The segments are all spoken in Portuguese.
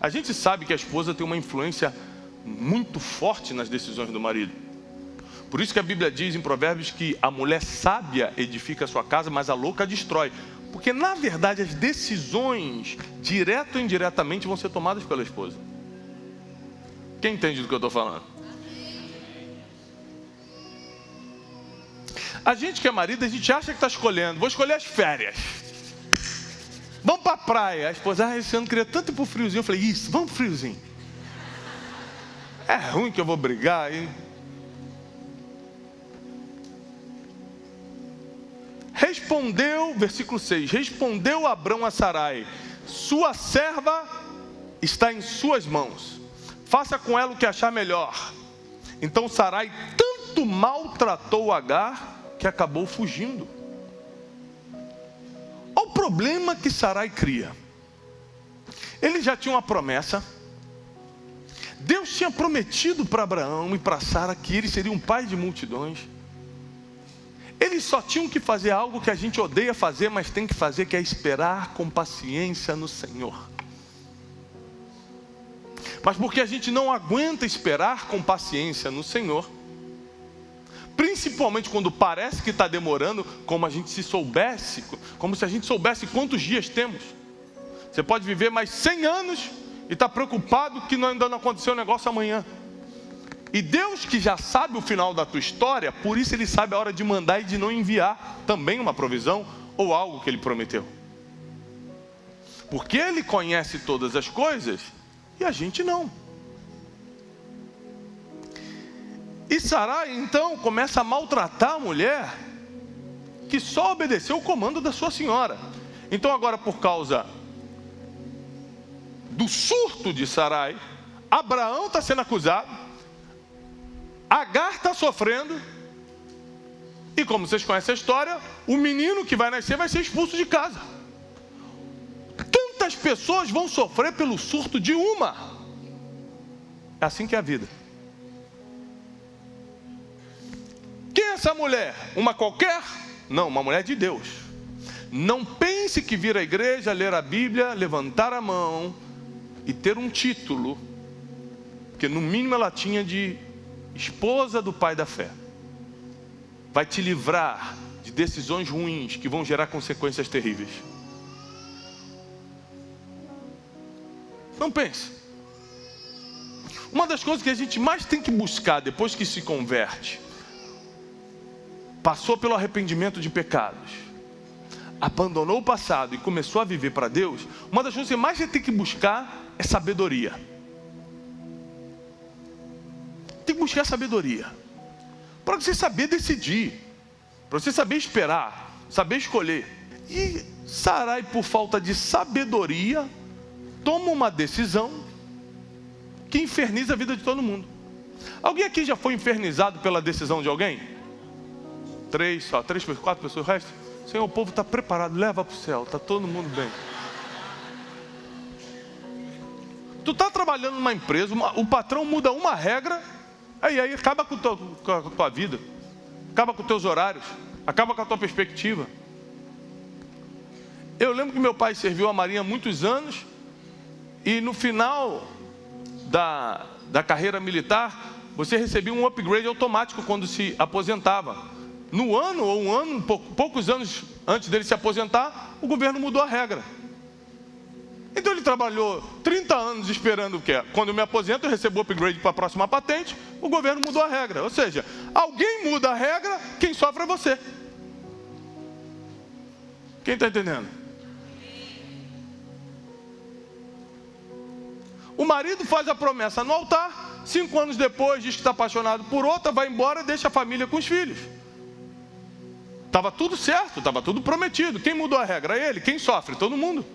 A gente sabe que a esposa tem uma influência muito forte nas decisões do marido. Por isso que a Bíblia diz em Provérbios que a mulher sábia edifica a sua casa, mas a louca a destrói. Porque na verdade as decisões, direto ou indiretamente, vão ser tomadas pela esposa. Quem entende do que eu estou falando? A gente que é marido, a gente acha que está escolhendo. Vou escolher as férias. Vamos para a praia. A esposa, esse ano queria tanto ir para o friozinho. Eu falei, isso, vamos para o friozinho. É ruim que eu vou brigar, hein? Respondeu, versículo 6, respondeu Abrão a Sarai, sua serva está em suas mãos, faça com ela o que achar melhor. Então Sarai tanto maltratou Agar, que acabou fugindo. Olha o problema que Sarai cria. Ele já tinha uma promessa. Deus tinha prometido para Abraão e para Sara que ele seria um pai de multidões. Eles só tinham que fazer algo que a gente odeia fazer, mas tem que fazer, que é esperar com paciência no Senhor. Mas porque a gente não aguenta esperar com paciência no Senhor, principalmente quando parece que está demorando, como se a gente soubesse quantos dias temos. Você pode viver mais 100 anos e está preocupado que ainda não aconteceu o negócio amanhã. E Deus, que já sabe o final da tua história, por isso Ele sabe a hora de mandar e de não enviar também uma provisão ou algo que Ele prometeu. Porque Ele conhece todas as coisas e a gente não. E Sarai então começa a maltratar a mulher que só obedeceu o comando da sua senhora. Então agora, por causa do surto de Sarai, Abraão está sendo acusado, Agar está sofrendo, e como vocês conhecem a história, o menino que vai nascer vai ser expulso de casa. Tantas pessoas vão sofrer pelo surto de uma. É assim que é a vida. Quem é essa mulher? Uma qualquer? Não, uma mulher de Deus. Não pense que vir à igreja, ler a Bíblia, levantar a mão e ter um título, porque no mínimo ela tinha de esposa do pai da fé, vai te livrar de decisões ruins que vão gerar consequências terríveis. Não pense. Uma das coisas que a gente mais tem que buscar depois que se converte, passou pelo arrependimento de pecados, abandonou o passado e começou a viver para Deus, uma das coisas que mais você tem que buscar é sabedoria. Tem que buscar sabedoria para você saber decidir, para você saber esperar, saber escolher. E Sarai, por falta de sabedoria, toma uma decisão que inferniza a vida de todo mundo. Alguém aqui já foi infernizado pela decisão de alguém? 3, 4 pessoas, o resto? Senhor, o povo está preparado, leva para o céu, está todo mundo bem. Tu está trabalhando numa empresa, o patrão muda uma regra, aí acaba com a tua vida, acaba com os teus horários, acaba com a tua perspectiva. Eu lembro que meu pai serviu a Marinha há muitos anos, e no final da carreira militar, você recebia um upgrade automático quando se aposentava. No ano, ou poucos anos antes dele se aposentar, o governo mudou a regra. Então ele trabalhou 30 anos esperando o quê? Quando eu me aposento, eu recebo o upgrade para a próxima patente, o governo mudou a regra. Ou seja, alguém muda a regra, quem sofre é você. Quem está entendendo? O marido faz a promessa no altar, 5 anos depois diz que está apaixonado por outra, vai embora e deixa a família com os filhos. Estava tudo certo, estava tudo prometido. Quem mudou a regra? Ele. Quem sofre? Todo mundo.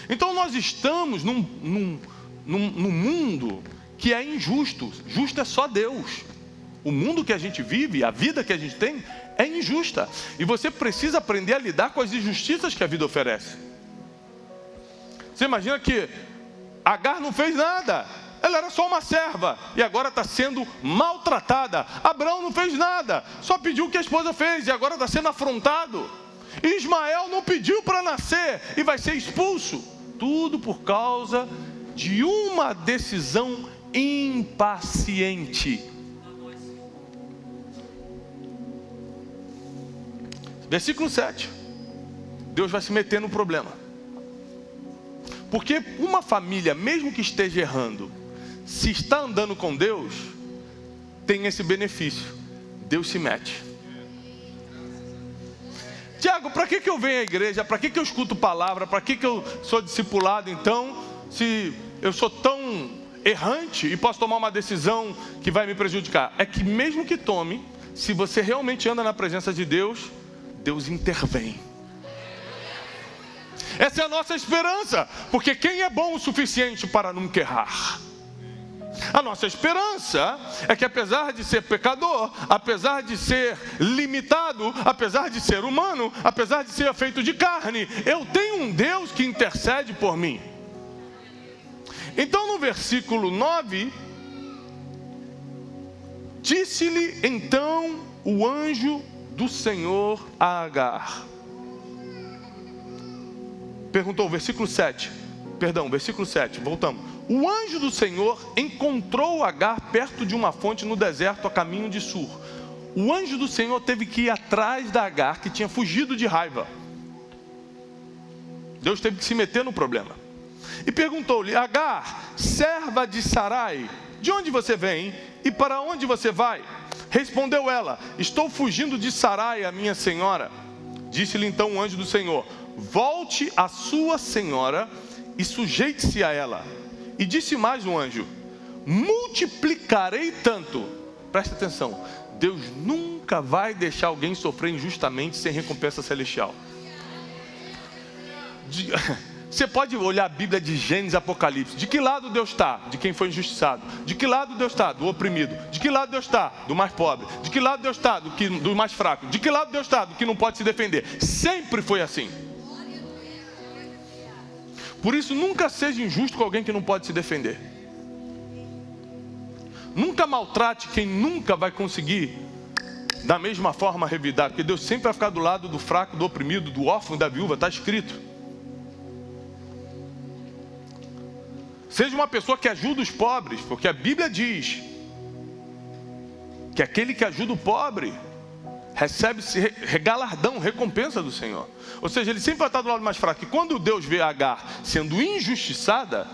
Então nós estamos num mundo que é injusto. Justo é só Deus. O mundo que a gente vive, a vida que a gente tem, é injusta. E você precisa aprender a lidar com as injustiças que a vida oferece. Você imagina que Agar não fez nada. Ela era só uma serva e agora está sendo maltratada. Abraão não fez nada, só pediu o que a esposa fez e agora está sendo afrontado. Ismael não pediu para nascer e vai ser expulso. Tudo por causa de uma decisão impaciente. Versículo 7. Deus vai se meter no problema. Porque uma família, mesmo que esteja errando, se está andando com Deus, tem esse benefício. Deus se mete. Tiago, para que eu venho à igreja? Para que eu escuto palavra? Para que eu sou discipulado então? Se eu sou tão errante e posso tomar uma decisão que vai me prejudicar. É que mesmo que tome, se você realmente anda na presença de Deus, Deus intervém. Essa é a nossa esperança, porque quem é bom o suficiente para nunca errar? A nossa esperança é que apesar de ser pecador, apesar de ser limitado, apesar de ser humano, apesar de ser feito de carne, eu tenho um Deus que intercede por mim. Então no versículo 9, disse-lhe então o anjo do Senhor a Agar. Perguntou, versículo 7, voltamos. O anjo do Senhor encontrou Agar perto de uma fonte no deserto a caminho de Sur. O anjo do Senhor teve que ir atrás da Agar, que tinha fugido de raiva. Deus teve que se meter no problema. E perguntou-lhe, Agar, serva de Sarai, de onde você vem e para onde você vai? Respondeu ela, estou fugindo de Sarai, a minha senhora. Disse-lhe então o anjo do Senhor, volte à sua senhora e sujeite-se a ela. E disse mais o anjo, multiplicarei tanto. Presta atenção, Deus nunca vai deixar alguém sofrer injustamente sem recompensa celestial. Você pode olhar a Bíblia de Gênesis e Apocalipse. De que lado Deus está? De quem foi injustiçado. De que lado Deus está? Do oprimido. De que lado Deus está? Do mais pobre. De que lado Deus está? Do mais fraco. De que lado Deus está? Do que não pode se defender. Sempre foi assim. Por isso, nunca seja injusto com alguém que não pode se defender. Nunca maltrate quem nunca vai conseguir da mesma forma revidar. Porque Deus sempre vai ficar do lado do fraco, do oprimido, do órfão e da viúva. Está escrito. Seja uma pessoa que ajuda os pobres, porque a Bíblia diz que aquele que ajuda o pobre recebe galardão, recompensa do Senhor. Ou seja, ele sempre vai estar do lado mais fraco. E quando Deus vê Agar sendo injustiçada,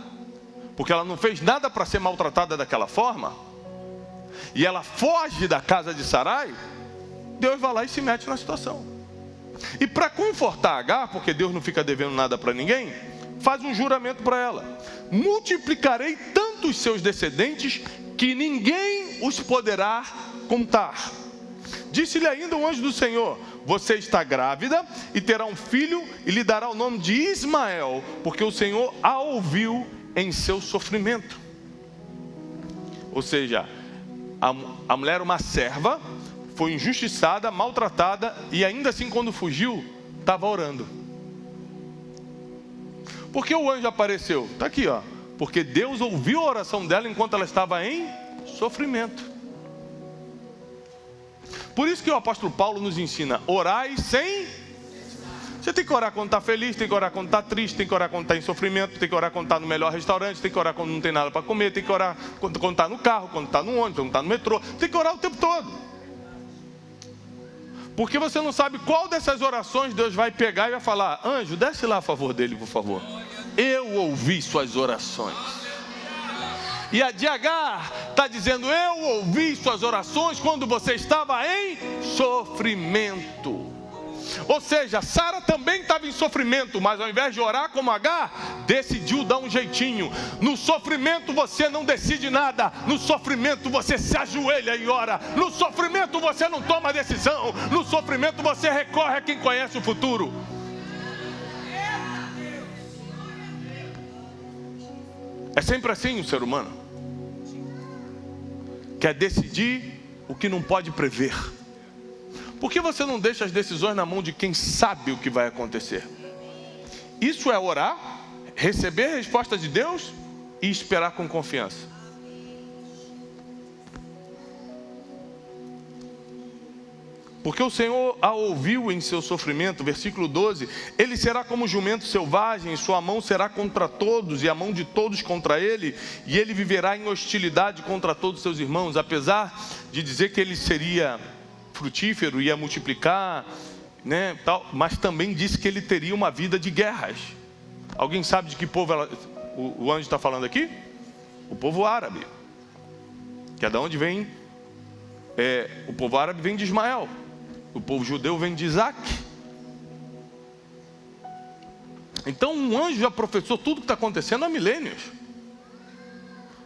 porque ela não fez nada para ser maltratada daquela forma, e ela foge da casa de Sarai, Deus vai lá e se mete na situação. E para confortar Agar, porque Deus não fica devendo nada para ninguém, faz um juramento para ela: multiplicarei tanto os seus descendentes que ninguém os poderá contar. Disse-lhe ainda o anjo do Senhor, você está grávida e terá um filho e lhe dará o nome de Ismael, porque o Senhor a ouviu em seu sofrimento. Ou seja, a mulher era uma serva, foi injustiçada, maltratada, e ainda assim quando fugiu, estava orando. Por que o anjo apareceu? Está aqui, ó. Porque Deus ouviu a oração dela enquanto ela estava em sofrimento. Por isso que o apóstolo Paulo nos ensina, orai sem... Você tem que orar quando está feliz, tem que orar quando está triste, tem que orar quando está em sofrimento, tem que orar quando está no melhor restaurante, tem que orar quando não tem nada para comer, tem que orar quando está no carro, quando está no ônibus, quando está no metrô, tem que orar o tempo todo. Porque você não sabe qual dessas orações Deus vai pegar e vai falar, anjo, desce lá a favor dele, por favor. Eu ouvi suas orações. E a de Agar está dizendo, eu ouvi suas orações quando você estava em sofrimento. Ou seja, Sara também estava em sofrimento, mas ao invés de orar como Agar, decidiu dar um jeitinho. No sofrimento você não decide nada, no sofrimento você se ajoelha e ora, no sofrimento você não toma decisão, no sofrimento você recorre a quem conhece o futuro. É sempre assim o ser humano. Quer decidir o que não pode prever. Por que você não deixa as decisões na mão de quem sabe o que vai acontecer? Isso é orar, receber a resposta de Deus e esperar com confiança. Porque o Senhor a ouviu em seu sofrimento, versículo 12, ele será como jumento selvagem, sua mão será contra todos, e a mão de todos contra ele, e ele viverá em hostilidade contra todos seus irmãos, apesar de dizer que ele seria frutífero, ia multiplicar, né, tal, mas também disse que ele teria uma vida de guerras. Alguém sabe de que povo o anjo está falando aqui? O povo árabe, que é de onde vem, o povo árabe vem de Ismael. O povo judeu vem de Isaac. Então um anjo já profetizou tudo que está acontecendo há milênios.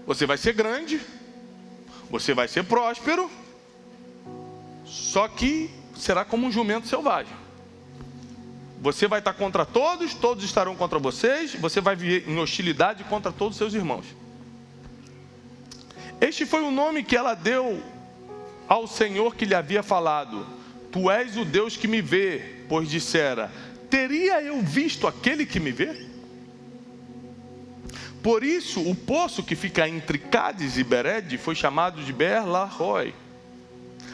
Você vai ser grande, você vai ser próspero, só que será como um jumento selvagem. Você vai estar contra todos, todos estarão contra vocês, você vai viver em hostilidade contra todos os seus irmãos. Este foi o nome que ela deu ao Senhor que lhe havia falado: Tu és o Deus que me vê, pois dissera: teria eu visto aquele que me vê? Por isso, o poço que fica entre Cádiz e Bered foi chamado de Beer-Lahai.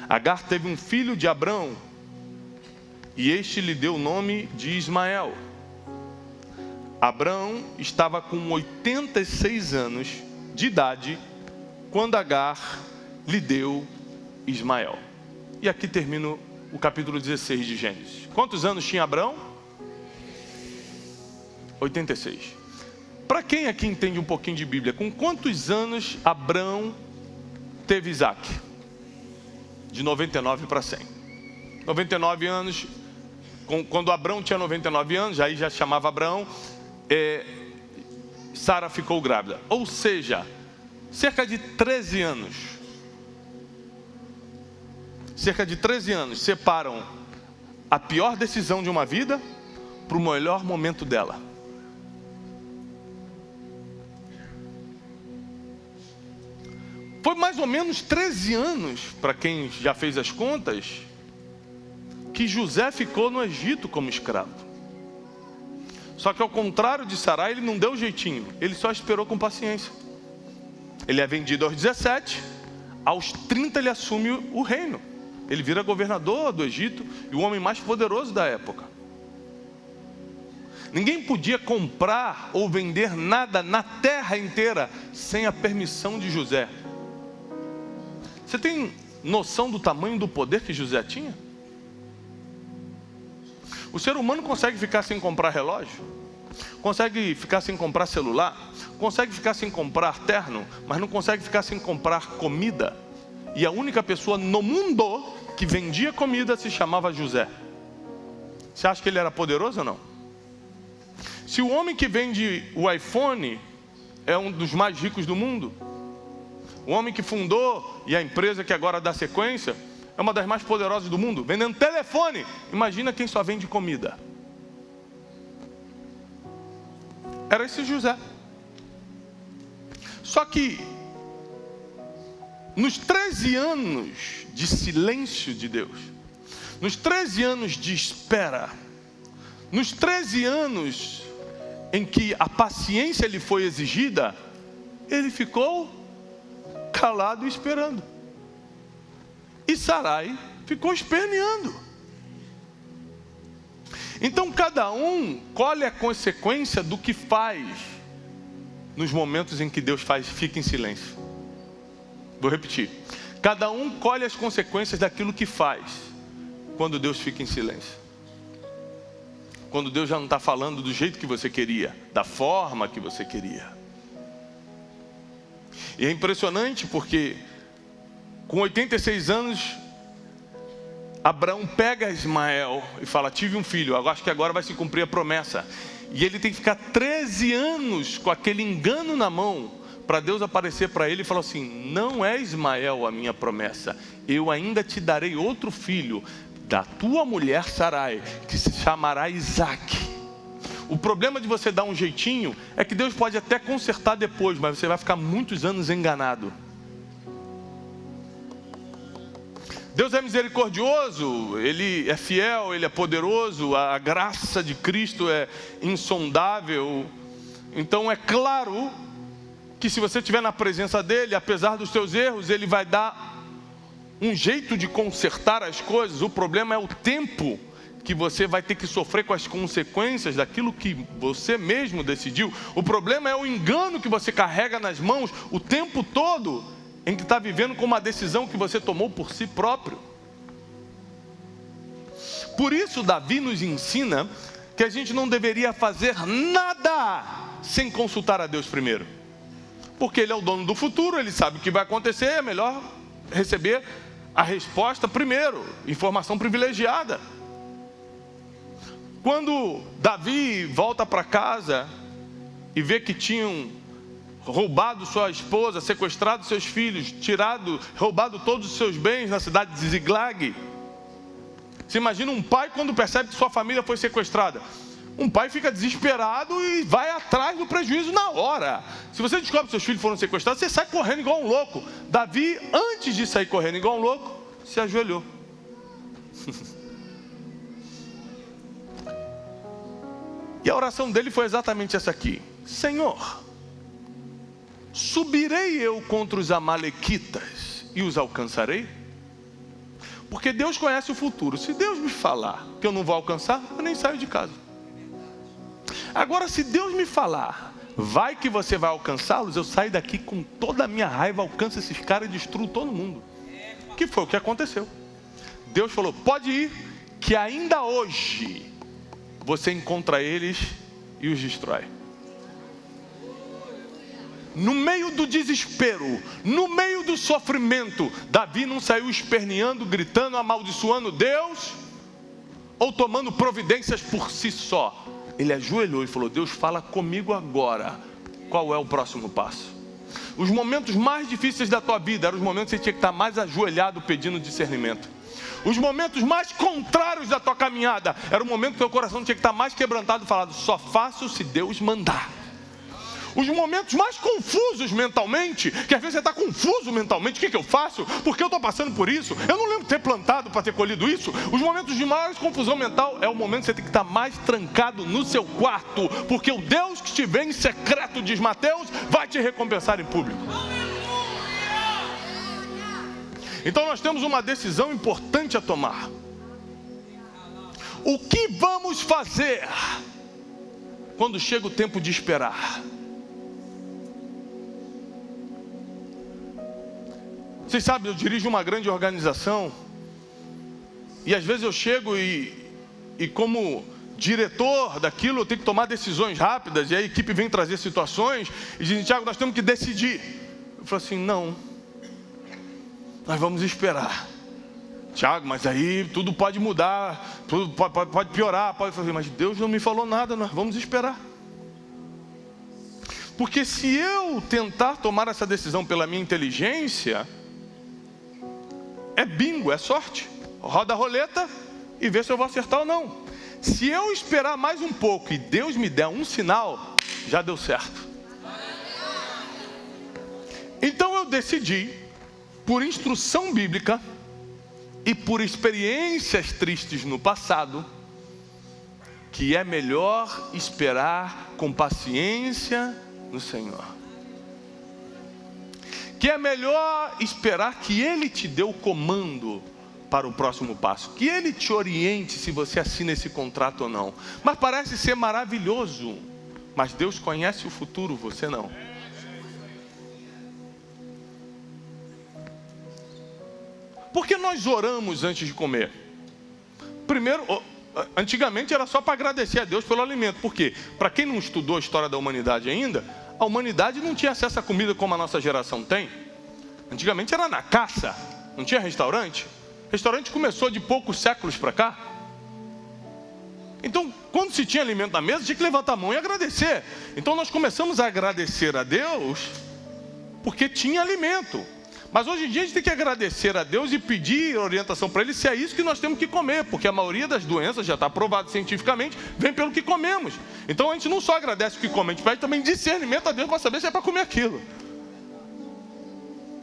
Agar teve um filho de Abrão, e este lhe deu o nome de Ismael. Abrão estava com 86 anos de idade quando Agar lhe deu Ismael. E aqui termina o capítulo 16 de Gênesis. Quantos anos tinha Abrão? 86. Para quem aqui entende um pouquinho de Bíblia, com quantos anos Abrão teve Isaac? De 99 para 100. 99 anos, quando Abrão tinha 99 anos, aí já chamava Abrão, Sara ficou grávida. Ou seja, cerca de 13 anos. Cerca de 13 anos separam a pior decisão de uma vida para o melhor momento dela. Foi mais ou menos 13 anos, para quem já fez as contas, que José ficou no Egito como escravo. Só que ao contrário de Sarai, ele não deu jeitinho, ele só esperou com paciência. Ele é vendido aos 17, aos 30 ele assume o reino. Ele vira governador do Egito e o homem mais poderoso da época. Ninguém podia comprar ou vender nada na terra inteira sem a permissão de José. Você tem noção do tamanho do poder que José tinha? O ser humano consegue ficar sem comprar relógio, consegue ficar sem comprar celular, consegue ficar sem comprar terno, mas não consegue ficar sem comprar comida. E a única pessoa no mundo que vendia comida se chamava José. Você acha que ele era poderoso ou não? Se o homem que vende o iPhone é um dos mais ricos do mundo, o homem que fundou e a empresa que agora dá sequência é uma das mais poderosas do mundo, vendendo telefone, imagina quem só vende comida. Era esse José. Só que nos 13 anos de silêncio de Deus, nos 13 anos de espera, nos 13 anos em que a paciência lhe foi exigida, ele ficou calado e esperando. E Sarai ficou esperneando. Então cada um colhe a consequência do que faz nos momentos em que Deus fica em silêncio. Vou repetir. Cada um colhe as consequências daquilo que faz quando Deus fica em silêncio. Quando Deus já não está falando do jeito que você queria, da forma que você queria. E é impressionante porque com 86 anos Abraão pega Ismael e fala: tive um filho, eu acho que agora vai se cumprir a promessa. E ele tem que ficar 13 anos com aquele engano na mão, para Deus aparecer para ele e falar assim: não é Ismael a minha promessa, eu ainda te darei outro filho, da tua mulher Sarai, que se chamará Isaac. O problema de você dar um jeitinho é que Deus pode até consertar depois, mas você vai ficar muitos anos enganado. Deus é misericordioso, Ele é fiel, Ele é poderoso, a graça de Cristo é insondável. Então é claro que se você estiver na presença dEle, apesar dos seus erros, Ele vai dar um jeito de consertar as coisas. O problema é o tempo que você vai ter que sofrer com as consequências daquilo que você mesmo decidiu. O problema é o engano que você carrega nas mãos o tempo todo, em que está vivendo com uma decisão que você tomou por si próprio. Por isso Davi nos ensina que a gente não deveria fazer nada sem consultar a Deus primeiro. Porque Ele é o dono do futuro, Ele sabe o que vai acontecer, é melhor receber a resposta primeiro, informação privilegiada. Quando Davi volta para casa e vê que tinham roubado sua esposa, sequestrado seus filhos, roubado todos os seus bens na cidade de Ziglag. Você imagina um pai quando percebe que sua família foi sequestrada. Um pai fica desesperado e vai atrás do prejuízo na hora. Se você descobre que seus filhos foram sequestrados, você sai correndo igual um louco. Davi, antes de sair correndo igual um louco, se ajoelhou. E a oração dele foi exatamente essa aqui: Senhor, subirei eu contra os amalequitas e os alcançarei? Porque Deus conhece o futuro. Se Deus me falar que eu não vou alcançar, eu nem saio de casa. Agora, se Deus me falar, vai que você vai alcançá-los, eu saio daqui com toda a minha raiva, alcanço esses caras e destruo todo mundo. Que foi o que aconteceu. Deus falou: pode ir, que ainda hoje você encontra eles e os destrói. No meio do desespero, no meio do sofrimento, Davi não saiu esperneando, gritando, amaldiçoando Deus, ou tomando providências por si só. Ele ajoelhou e falou: Deus, fala comigo agora, qual é o próximo passo? Os momentos mais difíceis da tua vida eram os momentos que você tinha que estar mais ajoelhado pedindo discernimento. Os momentos mais contrários da tua caminhada eram o momento que teu coração tinha que estar mais quebrantado e falado: só faço se Deus mandar. Os momentos mais confusos mentalmente, que às vezes você está confuso mentalmente, o que eu faço? Porque eu estou passando por isso? Eu não lembro de ter plantado para ter colhido isso. Os momentos de maior confusão mental é o momento que você tem que estar mais trancado no seu quarto, porque o Deus que te vê em secreto, diz Mateus, vai te recompensar em público. Então nós temos uma decisão importante a tomar. O que vamos fazer quando chega o tempo de esperar? Vocês sabem, eu dirijo uma grande organização e às vezes eu chego e como diretor daquilo eu tenho que tomar decisões rápidas, e a equipe vem trazer situações e dizem: Tiago, nós temos que decidir. Eu falo assim: não, nós vamos esperar. Tiago, mas aí tudo pode mudar, tudo pode piorar, pode fazer. Mas Deus não me falou nada, nós vamos esperar. Porque se eu tentar tomar essa decisão pela minha inteligência, é bingo, é sorte. Roda a roleta e vê se eu vou acertar ou não. Se eu esperar mais um pouco e Deus me der um sinal, já deu certo. Então eu decidi, por instrução bíblica e por experiências tristes no passado, que é melhor esperar com paciência no Senhor. Que é melhor esperar que Ele te dê o comando para o próximo passo, que Ele te oriente se você assina esse contrato ou não. Mas parece ser maravilhoso, mas Deus conhece o futuro, você não. Por que nós oramos antes de comer? Primeiro, antigamente era só para agradecer a Deus pelo alimento. Por quê? Para quem não estudou a história da humanidade ainda, a humanidade não tinha acesso à comida como a nossa geração tem. Antigamente era na caça, não tinha restaurante. O restaurante começou de poucos séculos para cá. Então, quando se tinha alimento na mesa, tinha que levantar a mão e agradecer. Então nós começamos a agradecer a Deus porque tinha alimento. Mas hoje em dia a gente tem que agradecer a Deus e pedir orientação para Ele se é isso que nós temos que comer, porque a maioria das doenças, já está provado cientificamente, vem pelo que comemos. Então a gente não só agradece o que come, a gente pede também discernimento a Deus para saber se é para comer aquilo,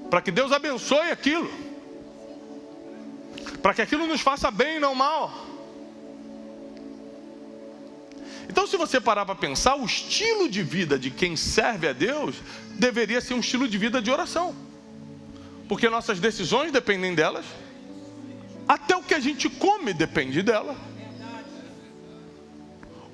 para que Deus abençoe aquilo, para que aquilo nos faça bem e não mal. Então, se você parar para pensar, o estilo de vida de quem serve a Deus deveria ser um estilo de vida de oração. porque nossas decisões dependem delas, até o que a gente come depende dela.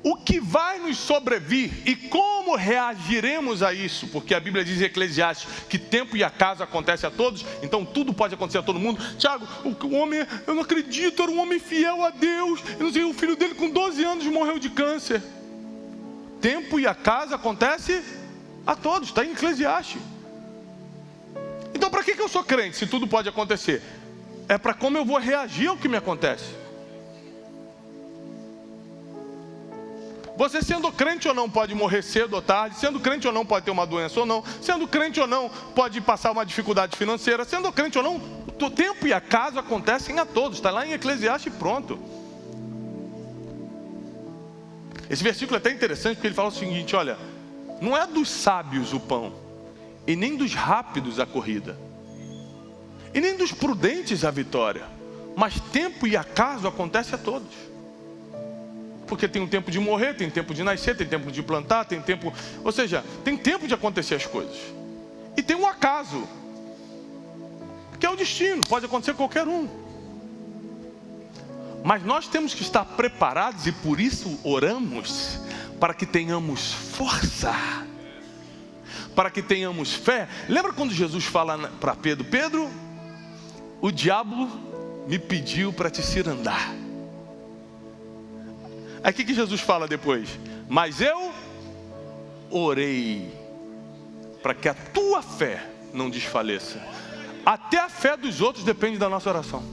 O que vai nos sobrevir e como reagiremos a isso, porque a Bíblia diz em Eclesiastes que tempo e acaso acontece a todos, então tudo pode acontecer a todo mundo. Tiago, o homem, eu não acredito, era um homem fiel a Deus, eu não sei, o filho dele com 12 anos morreu de câncer. Tempo e acaso acontece a todos, está em Eclesiastes. Então para que eu sou crente se tudo pode acontecer? É para como eu vou reagir ao que me acontece. Você sendo crente ou não pode morrer cedo ou tarde, sendo crente ou não pode ter uma doença ou não, sendo crente ou não pode passar uma dificuldade financeira, sendo crente ou não, o tempo e acaso acontecem a todos, está lá em Eclesiastes e pronto. Esse versículo é até interessante porque ele fala o seguinte, olha, não é dos sábios o pão, e nem dos rápidos a corrida, e nem dos prudentes a vitória, mas tempo e acaso acontece a todos. Porque tem um tempo de morrer, tem tempo de nascer, tem tempo de plantar, tem tempo... Ou seja, tem tempo de acontecer as coisas. E tem um acaso, que é o destino, pode acontecer qualquer um. Mas nós temos que estar preparados e por isso oramos, para que tenhamos força, para que tenhamos fé. Lembra quando Jesus fala para Pedro, Pedro, o diabo me pediu para te cirandar. Aí o que Jesus fala depois? Mas eu orei para que a tua fé não desfaleça. Até a fé dos outros depende da nossa oração.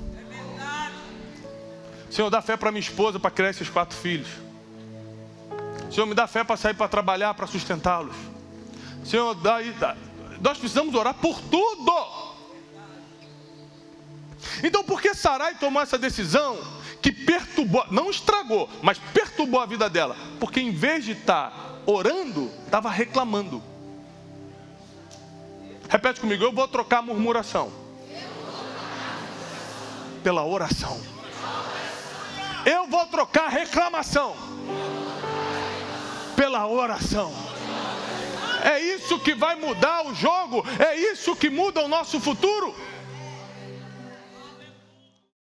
Senhor, dá fé para minha esposa para criar esses 4 filhos. Senhor, me dá fé para sair para trabalhar, para sustentá-los. Senhor, nós precisamos orar por tudo. Então por que Sarai tomou essa decisão que perturbou, não estragou, mas perturbou a vida dela? Porque em vez de estar orando, estava reclamando. Repete comigo, eu vou trocar a murmuração pela oração. Eu vou trocar a reclamação pela oração. É isso que vai mudar o jogo, é isso que muda o nosso futuro.